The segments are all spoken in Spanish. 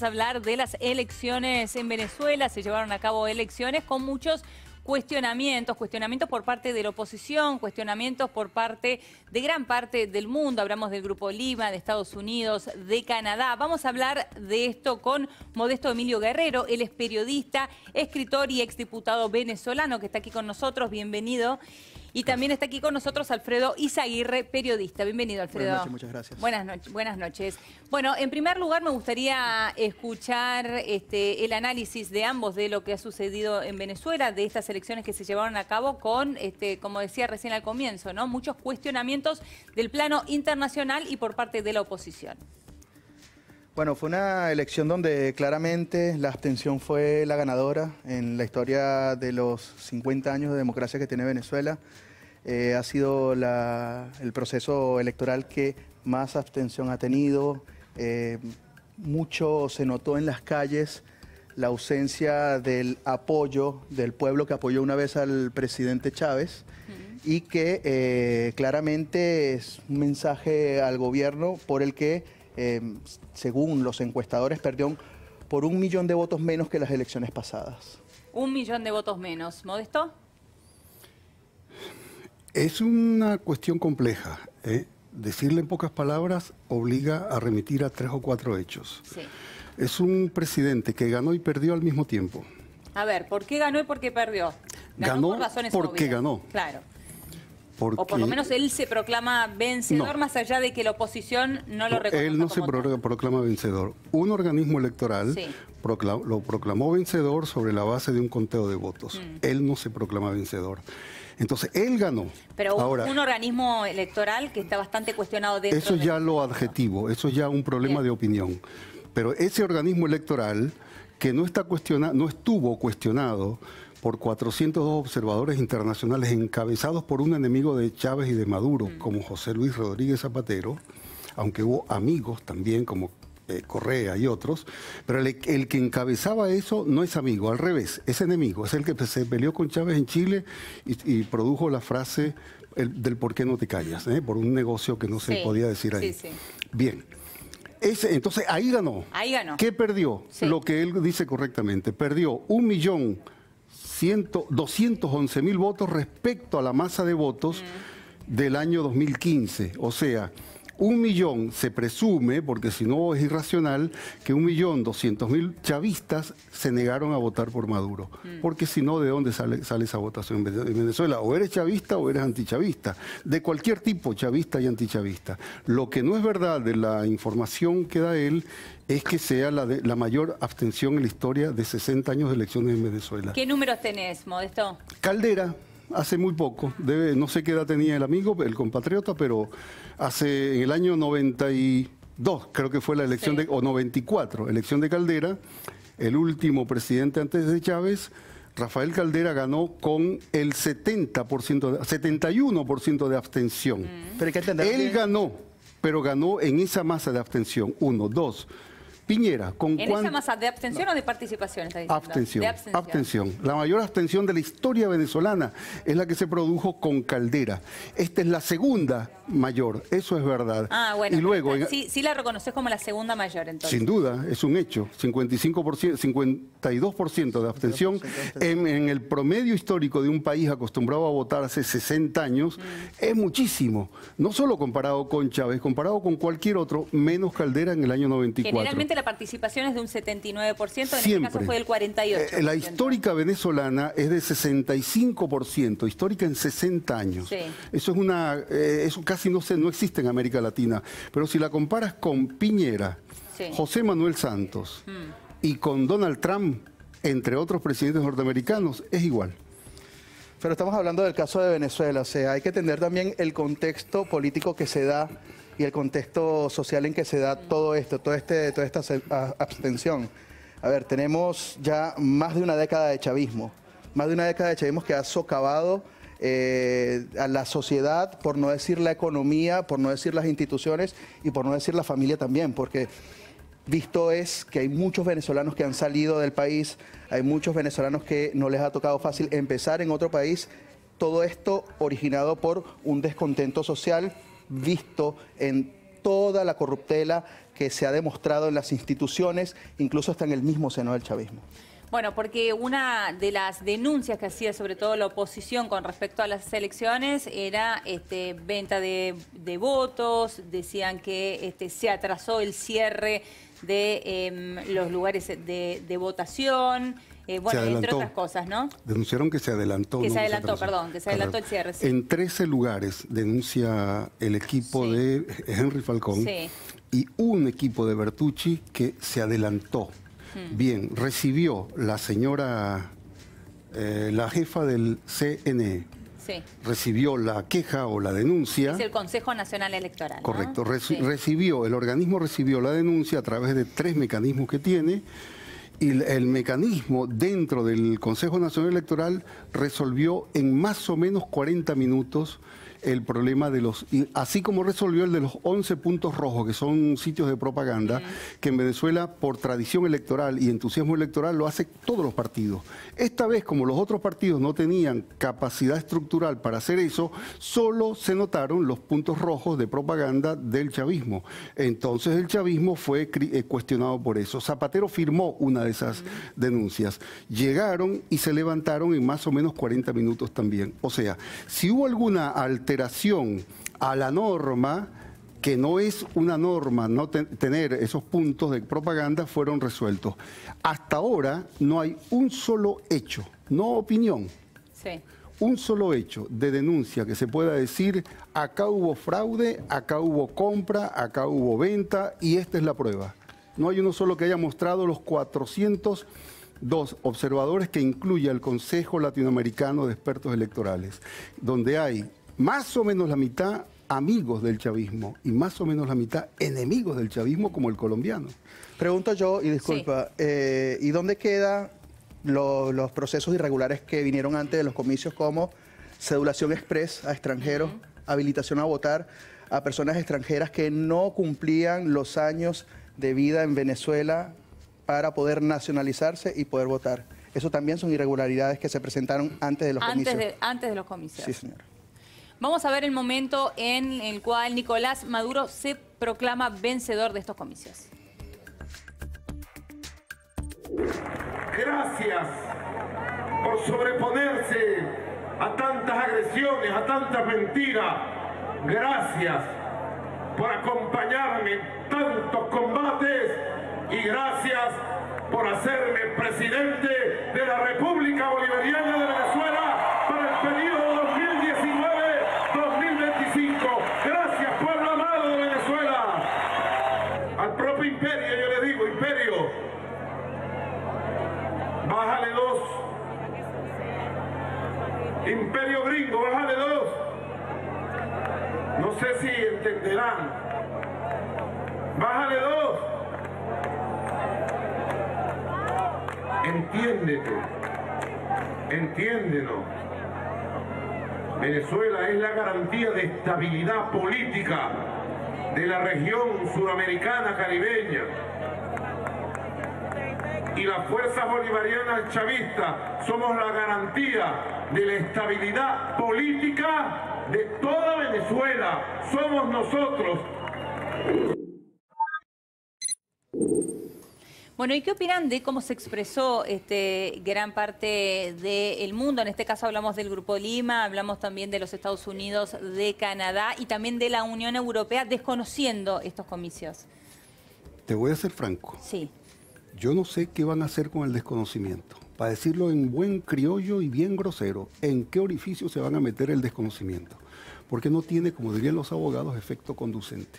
A hablar de las elecciones en Venezuela. Se llevaron a cabo elecciones con muchos cuestionamientos por parte de la oposición, cuestionamientos por parte de gran parte del mundo. Hablamos del Grupo Lima, de Estados Unidos, de Canadá. Vamos a hablar de esto con Modesto Emilio Guerrero. Él es periodista, escritor y exdiputado venezolano que está aquí con nosotros. Bienvenido. Y también está aquí con nosotros Alfredo Izaguirre, periodista. Bienvenido, Alfredo. Buenas noches, muchas gracias. Buenas noches. Bueno, en primer lugar me gustaría escuchar el análisis de ambos de lo que ha sucedido en Venezuela, de estas elecciones que se llevaron a cabo con, como decía recién al comienzo, ¿no? Muchos cuestionamientos del plano internacional y por parte de la oposición. Bueno, fue una elección donde claramente la abstención fue la ganadora en la historia de los 50 años de democracia que tiene Venezuela. Ha sido el proceso electoral que más abstención ha tenido. Mucho se notó en las calles la ausencia del apoyo del pueblo que apoyó una vez al presidente Chávez y que claramente es un mensaje al gobierno por el que, según los encuestadores, perdió por 1 millón de votos menos que las elecciones pasadas. 1 millón de votos menos. ¿Modesto? Es una cuestión compleja. Decirle en pocas palabras obliga a remitir a 3 o 4 hechos. Sí. Es un presidente que ganó y perdió al mismo tiempo. A ver, ¿por qué ganó y por qué perdió? Ganó por razones porque obvias. ganó. Claro. Porque o por lo menos él se proclama vencedor, no, más allá de que la oposición no lo reconozca. Él no se proclama vencedor. Un organismo electoral lo proclamó vencedor sobre la base de un conteo de votos. Él no se proclama vencedor. Entonces, él ganó. Pero ahora, un organismo electoral que está bastante cuestionado dentro eso ya lo adjetivo, eso es ya un problema de opinión. Pero ese organismo electoral que no estuvo cuestionado por 402 observadores internacionales encabezados por un enemigo de Chávez y de Maduro, como José Luis Rodríguez Zapatero, aunque hubo amigos también como Correa y otros, pero el que encabezaba eso no es amigo, al revés, es enemigo, es el que se peleó con Chávez en Chile y produjo la frase del por qué no te callas, por un negocio que no se podía decir ahí. Bien. Entonces ahí ganó. Ahí ganó. ¿Qué perdió? Lo que él dice correctamente. Perdió 1.211.000 votos respecto a la masa de votos del año 2015. O sea, 1 millón se presume, porque si no es irracional, que 1.200.000 chavistas se negaron a votar por Maduro. Porque si no, ¿de dónde sale esa votación en Venezuela? O eres chavista o eres antichavista. De cualquier tipo, chavista y antichavista. Lo que no es verdad de la información que da él es que sea la mayor abstención en la historia de 60 años de elecciones en Venezuela. ¿Qué números tenés, Modesto? Caldera. Hace muy poco, no sé qué edad tenía el amigo, el compatriota, pero en el año 92, creo que fue la elección o 94, elección de Caldera, el último presidente antes de Chávez, Rafael Caldera ganó con el 71% de abstención. Pero hay que entender Él ganó, pero ganó en esa masa de abstención. 1, 2. Piñera, ¿con ¿En esa masa de abstención o de participación? Está diciendo? Abstención, de abstención. La mayor abstención de la historia venezolana es la que se produjo con Caldera. Esta es la segunda mayor, eso es verdad. Ah, bueno, y luego, sí la reconoces como la segunda mayor, entonces. Sin duda, es un hecho. 52% de abstención. En el promedio histórico de un país acostumbrado a votar hace 60 años, es muchísimo. No solo comparado con Chávez, comparado con cualquier otro, menos Caldera en el año 94. Generalmente la participación es de un 79%, en Siempre. este caso fue del 48%. La histórica venezolana es de 65%, histórica en 60 años. Sí. Eso casi no existe en América Latina. Pero si la comparas con Piñera, José Manuel Santos y con Donald Trump, entre otros presidentes norteamericanos, es igual. Pero estamos hablando del caso de Venezuela, o sea, hay que entender también el contexto político que se da y el contexto social en que se da todo esto, toda esta abstención. A ver, tenemos ya más de una década de chavismo, que ha socavado a la sociedad, por no decir la economía, por no decir las instituciones y por no decir la familia también, porque visto es que hay muchos venezolanos que han salido del país, hay muchos venezolanos que no les ha tocado fácil empezar en otro país, todo esto originado por un descontento social visto en toda la corruptela que se ha demostrado en las instituciones, incluso hasta en el mismo seno del chavismo. Bueno, porque una de las denuncias que hacía sobre todo la oposición con respecto a las elecciones era venta de votos, decían que se atrasó el cierre de los lugares de votación, bueno, entre otras cosas, ¿no? Denunciaron que se adelantó. Que se adelantó, perdón, que se adelantó el cierre. Sí. En 13 lugares denuncia el equipo de Henry Falcón y un equipo de Bertucci que se adelantó. Bien, recibió la señora, la jefa del CNE, recibió la queja o la denuncia. Es el Consejo Nacional Electoral, ¿no? Correcto, recibió, el organismo recibió la denuncia a través de 3 mecanismos que tiene, y el mecanismo dentro del Consejo Nacional Electoral resolvió en más o menos 40 minutos el problema de los, así como resolvió el de los 11 puntos rojos, que son sitios de propaganda, que en Venezuela, por tradición electoral y entusiasmo electoral, lo hacen todos los partidos. Esta vez, como los otros partidos no tenían capacidad estructural para hacer eso, solo se notaron los puntos rojos de propaganda del chavismo. Entonces el chavismo fue cuestionado por eso. Zapatero firmó una de esas denuncias. Llegaron y se levantaron en más o menos 40 minutos también. O sea, si hubo alguna alteración a la norma, que no es una norma no tener esos puntos de propaganda, fueron resueltos. Hasta ahora no hay un solo hecho, no opinión, un solo hecho de denuncia que se pueda decir, acá hubo fraude, acá hubo compra, acá hubo venta y esta es la prueba. No hay uno solo que haya mostrado los 402 observadores que incluye el Consejo Latinoamericano de Expertos Electorales, donde hay más o menos la mitad amigos del chavismo y más o menos la mitad enemigos del chavismo, como el colombiano. Pregunto yo, y disculpa, ¿y dónde quedan los procesos irregulares que vinieron antes de los comicios, como cedulación express a extranjeros, habilitación a votar a personas extranjeras que no cumplían los años de vida en Venezuela para poder nacionalizarse y poder votar? Eso también son irregularidades que se presentaron antes de los comicios. Antes de los comicios. Sí, señora. Vamos a ver el momento en el cual Nicolás Maduro se proclama vencedor de estos comicios. Gracias por sobreponerse a tantas agresiones, a tantas mentiras. Gracias por acompañarme en tantos combates y gracias por hacerme presidente de la República Bolivariana de Venezuela para el periodo 2019-2025. Gracias, pueblo amado de Venezuela. Al propio imperio yo le digo, imperio, bájale 2. Imperio gringo, bájale 2. No sé si entenderán. Bájale 2. Entiéndete. Entiéndelo. Venezuela es la garantía de estabilidad política de la región suramericana caribeña. Y las fuerzas bolivarianas chavistas somos la garantía de la estabilidad política de toda Venezuela. Somos nosotros. Bueno, ¿y qué opinan de cómo se expresó gran parte del mundo? En este caso hablamos del Grupo Lima, hablamos también de los Estados Unidos, de Canadá y también de la Unión Europea, desconociendo estos comicios. Te voy a ser franco. Sí. Yo no sé qué van a hacer con el desconocimiento. Para decirlo en buen criollo y bien grosero, ¿en qué orificio se van a meter el desconocimiento? Porque no tiene, como dirían los abogados, efecto conducente.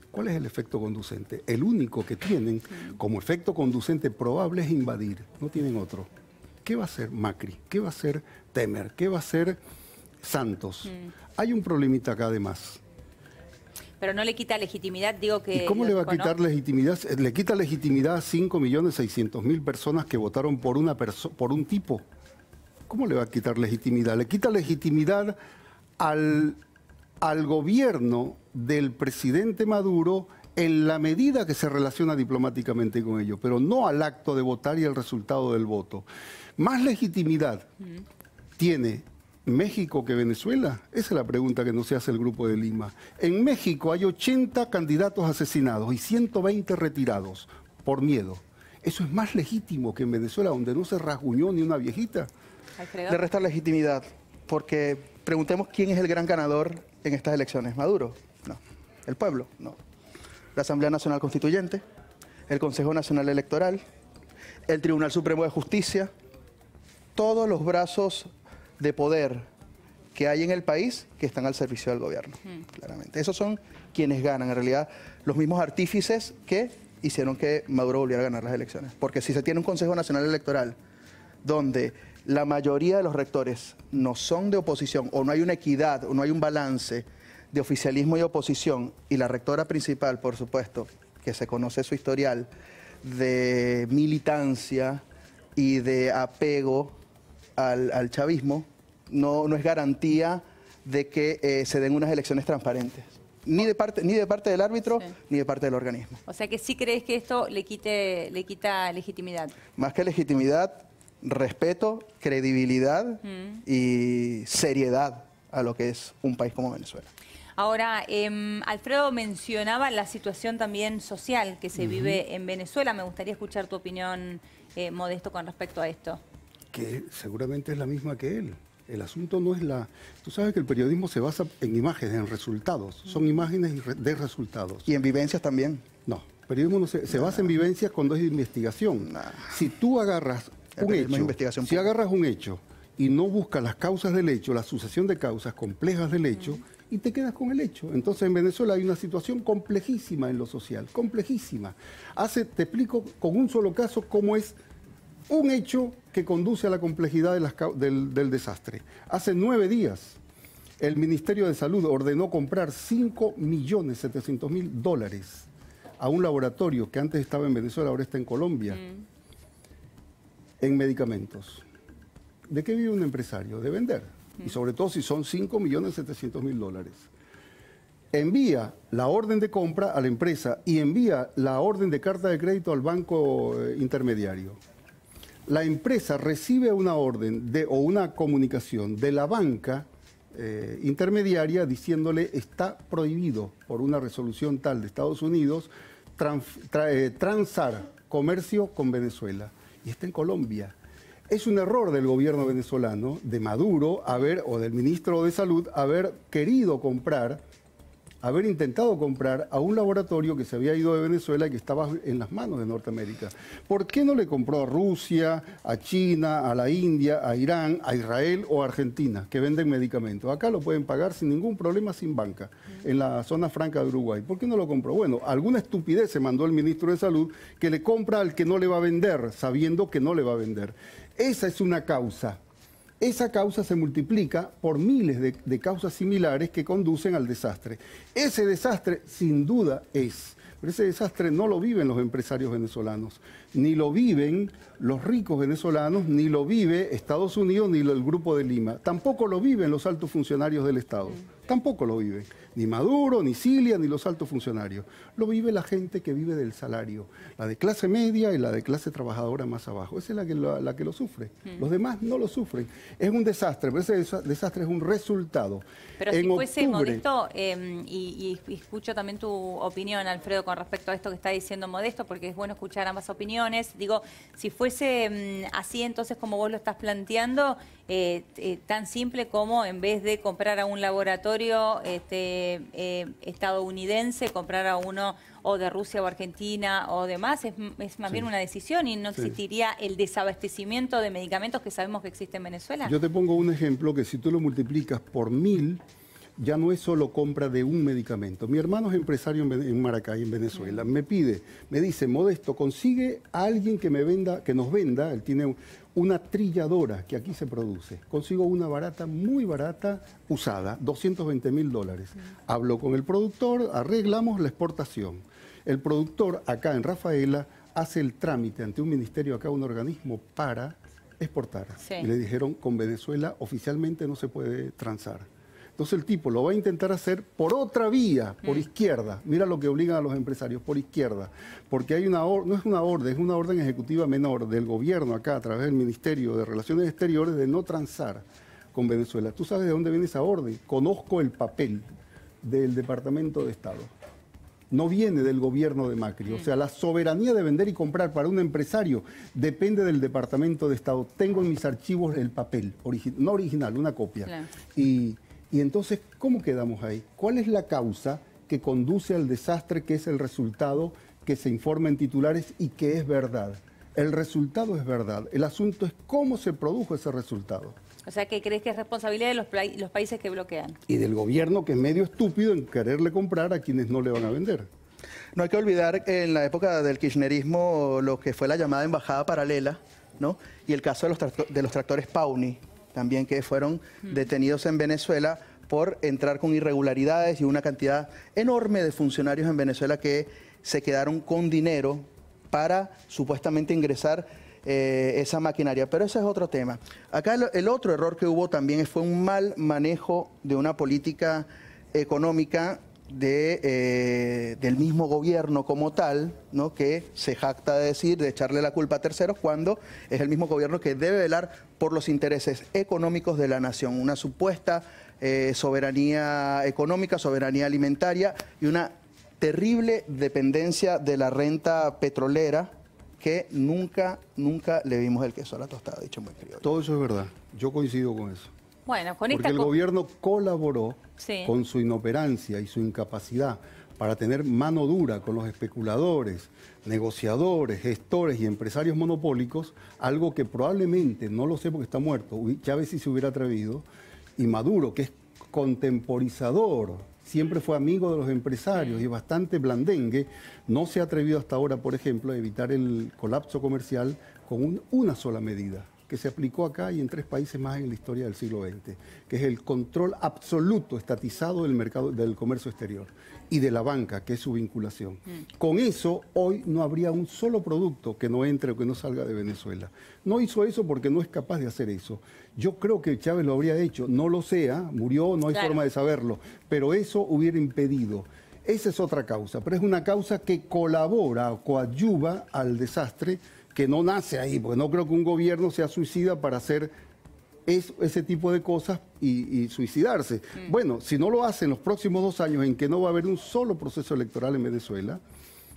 ¿Cuál es el efecto conducente? El único que tienen como efecto conducente probable es invadir, no tienen otro. ¿Qué va a hacer Macri? ¿Qué va a hacer Temer? ¿Qué va a hacer Santos? Hay un problemita acá además. Pero no le quita legitimidad, digo que... ¿Y cómo le va a quitar legitimidad? Le quita legitimidad a 5.600.000 personas que votaron por un tipo. ¿Cómo le va a quitar legitimidad? Le quita legitimidad al gobierno del presidente Maduro en la medida que se relaciona diplomáticamente con ello, pero no al acto de votar y al resultado del voto. Más legitimidad tiene México que Venezuela? Esa es la pregunta que nos se hace el Grupo de Lima. En México hay 80 candidatos asesinados y 120 retirados por miedo. ¿Eso es más legítimo que en Venezuela, donde no se rasguñó ni una viejita? Le resta legitimidad, porque preguntemos quién es el gran ganador en estas elecciones. ¿Maduro? No. ¿El pueblo? No. ¿La Asamblea Nacional Constituyente? ¿El Consejo Nacional Electoral? ¿El Tribunal Supremo de Justicia? Todos los brazos de poder que hay en el país que están al servicio del gobierno, claramente. Esos son quienes ganan, en realidad, los mismos artífices que hicieron que Maduro volviera a ganar las elecciones. Porque si se tiene un Consejo Nacional Electoral donde la mayoría de los rectores no son de oposición, o no hay una equidad, o no hay un balance de oficialismo y oposición, y la rectora principal, por supuesto, que se conoce su historial de militancia y de apego al chavismo, no es garantía de que se den unas elecciones transparentes. Ni de parte del árbitro, ni de parte del organismo. O sea que sí crees que esto le quita legitimidad. Más que legitimidad, respeto, credibilidad y seriedad a lo que es un país como Venezuela. Ahora, Alfredo mencionaba la situación también social que se vive en Venezuela. Me gustaría escuchar tu opinión, Modesto, con respecto a esto. Que seguramente es la misma que él. El asunto no es la... Tú sabes que el periodismo se basa en imágenes, en resultados. Son imágenes de resultados. ¿Y en vivencias también? No, el periodismo no se basa en vivencias cuando es de investigación. Si tú agarras un hecho, si agarras un hecho y no buscas las causas del hecho, la sucesión de causas complejas del hecho, y te quedas con el hecho. Entonces en Venezuela hay una situación complejísima en lo social, complejísima. Te explico con un solo caso cómo es un hecho que conduce a la complejidad del desastre. Hace 9 días, el Ministerio de Salud ordenó comprar $5.700.000 a un laboratorio que antes estaba en Venezuela, ahora está en Colombia, en medicamentos. ¿De qué vive un empresario? De vender. Y sobre todo si son $5.700.000. Envía la orden de compra a la empresa y envía la orden de carta de crédito al banco intermediario. La empresa recibe una orden o una comunicación de la banca intermediaria diciéndole está prohibido por una resolución tal de Estados Unidos transar comercio con Venezuela. Y está en Colombia. Es un error del gobierno venezolano, de Maduro, o del ministro de Salud, haber querido comprar, haber intentado comprar a un laboratorio que se había ido de Venezuela y que estaba en las manos de Norteamérica. ¿Por qué no le compró a Rusia, a China, a la India, a Irán, a Israel o a Argentina, que venden medicamentos? Acá lo pueden pagar sin ningún problema, sin banca, en la zona franca de Uruguay. ¿Por qué no lo compró? Bueno, alguna estupidez se mandó el ministro de Salud que le compra al que no le va a vender, sabiendo que no le va a vender. Esa es una causa. Esa causa se multiplica por miles de causas similares que conducen al desastre. Ese desastre, sin duda, pero ese desastre no lo viven los empresarios venezolanos, ni lo viven los ricos venezolanos, ni lo vive Estados Unidos, ni el Grupo de Lima. Tampoco lo viven los altos funcionarios del Estado. Tampoco lo viven. Ni Maduro, ni Cilia, ni los altos funcionarios. Lo vive la gente que vive del salario. La de clase media y la de clase trabajadora más abajo. Esa es la que lo sufre. Los demás no lo sufren. Es un desastre, pero ese desastre es un resultado. Pero si fuese Modesto, y escucho también tu opinión, Alfredo, con respecto a esto que está diciendo Modesto, porque es bueno escuchar ambas opiniones. Digo, si fuese así, entonces, como vos lo estás planteando, tan simple como en vez de comprar a un laboratorio estadounidense, comprar a uno o de Rusia o Argentina o demás, es más bien una decisión y no existiría el desabastecimiento de medicamentos que sabemos que existe en Venezuela. Yo te pongo un ejemplo que si tú lo multiplicas por 1000, ya no es solo compra de un medicamento. Mi hermano es empresario en Maracay, en Venezuela. Me dice, Modesto, consigue a alguien que nos venda, él tiene una trilladora que aquí se produce. Consigo una barata, muy barata, usada, $220.000. Hablo con el productor, arreglamos la exportación. El productor acá en Rafaela hace el trámite ante un ministerio, acá un organismo para exportar. Y le dijeron, con Venezuela oficialmente no se puede transar. Entonces el tipo lo va a intentar hacer por otra vía, por izquierda. Mira lo que obligan a los empresarios, por izquierda. Porque hay no es una orden ejecutiva menor del gobierno acá a través del Ministerio de Relaciones Exteriores de no transar con Venezuela. ¿Tú sabes de dónde viene esa orden? Conozco el papel del Departamento de Estado. No viene del gobierno de Macri. O sea, la soberanía de vender y comprar para un empresario depende del Departamento de Estado. Tengo en mis archivos el papel, no original, una copia. Claro. Y entonces, ¿cómo quedamos ahí? ¿Cuál es la causa que conduce al desastre, que es el resultado que se informa en titulares y que es verdad? El resultado es verdad. El asunto es cómo se produjo ese resultado. O sea, ¿que crees que es responsabilidad de los países que bloquean? Y del gobierno, que es medio estúpido en quererle comprar a quienes no le van a vender. No hay que olvidar que en la época del kirchnerismo lo que fue la llamada embajada paralela, ¿no? Y el caso de los tractores Pauni, también, que fueron detenidos en Venezuela por entrar con irregularidades, y una cantidad enorme de funcionarios en Venezuela que se quedaron con dinero para supuestamente ingresar esa maquinaria. Pero ese es otro tema. Acá el otro error que hubo también fue un mal manejo de una política económica del mismo gobierno como tal, ¿no? Que se jacta de decir, de echarle la culpa a terceros, cuando es el mismo gobierno que debe velar por los intereses económicos de la nación. Una supuesta soberanía económica, soberanía alimentaria y una terrible dependencia de la renta petrolera, que nunca le vimos el queso a la tostada, dicho muy criollo. Todo eso es verdad. Yo coincido con eso. Bueno, con Porque esta... el gobierno colaboró Sí. con su inoperancia y su incapacidad para tener mano dura con los especuladores, negociadores, gestores y empresarios monopólicos, algo que probablemente, no lo sé porque está muerto, Chávez sí se hubiera atrevido, y Maduro, que es contemporizador, siempre fue amigo de los empresarios y bastante blandengue, no se ha atrevido hasta ahora, por ejemplo, a evitar el colapso comercial con una sola medida, que se aplicó acá y en 3 países más en la historia del siglo XX, que es el control absoluto, estatizado del mercado, del comercio exterior y de la banca, que es su vinculación. Con eso, hoy no habría un solo producto que no entre o que no salga de Venezuela. No hizo eso porque no es capaz de hacer eso. Yo creo que Chávez lo habría hecho, no lo sea, murió, no hay forma de saberlo, pero eso hubiera impedido. Esa es otra causa, pero es una causa que colabora o coadyuva al desastre, que no nace ahí, porque no creo que un gobierno sea suicida para hacer ese tipo de cosas y suicidarse. Bueno, si no lo hace en los próximos 2 años, en que no va a haber un solo proceso electoral en Venezuela,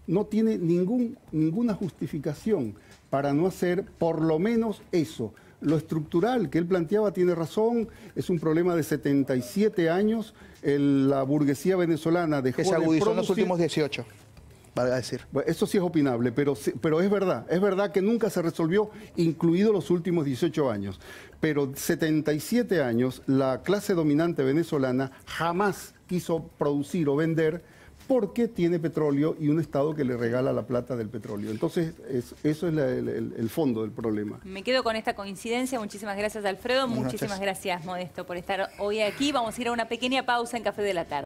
no tiene ninguna justificación para no hacer por lo menos eso. Lo estructural que él planteaba tiene razón, es un problema de 77 años, la burguesía venezolana dejó de producir... Que se agudizó en los últimos 18. Valga decir. Bueno, eso sí es opinable, pero es verdad que nunca se resolvió, incluido los últimos 18 años. Pero 77 años, la clase dominante venezolana jamás quiso producir o vender porque tiene petróleo y un Estado que le regala la plata del petróleo. Entonces, eso es el fondo del problema. Me quedo con esta coincidencia. Muchísimas gracias, Alfredo. Muchísimas gracias, Modesto, por estar hoy aquí. Vamos a ir a una pequeña pausa en Café de la Tarde.